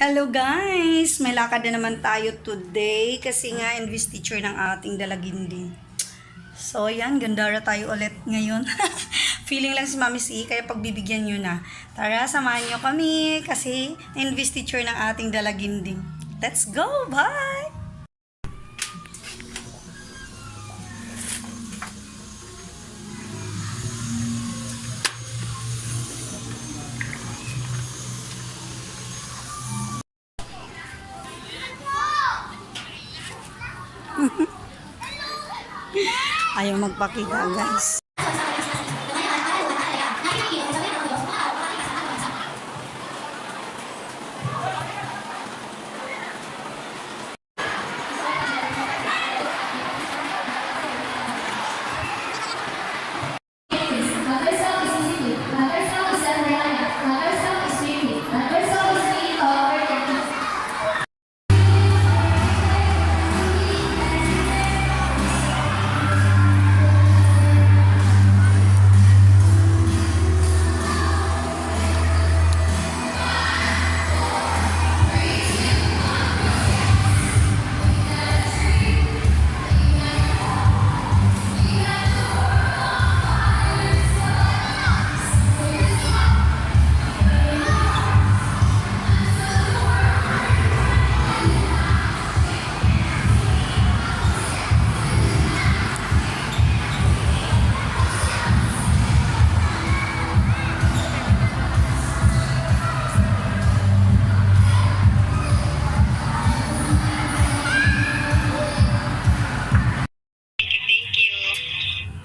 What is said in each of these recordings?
Hello guys! May lakad na naman tayo today kasi nga investiture ng ating dalaginding. So yan, gandara tayo ulit ngayon. Feeling lang si Mami C, kaya pagbibigyan nyo na. Tara, samahan nyo kami kasi investiture ng ating dalaginding. Let's go! Bye! Ayaw magpakita guys.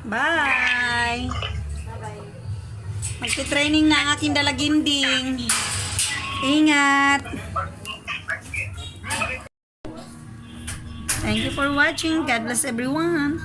Bye! Magti-training na ang aking dalaginding. Ingat! Thank you for watching. God bless everyone.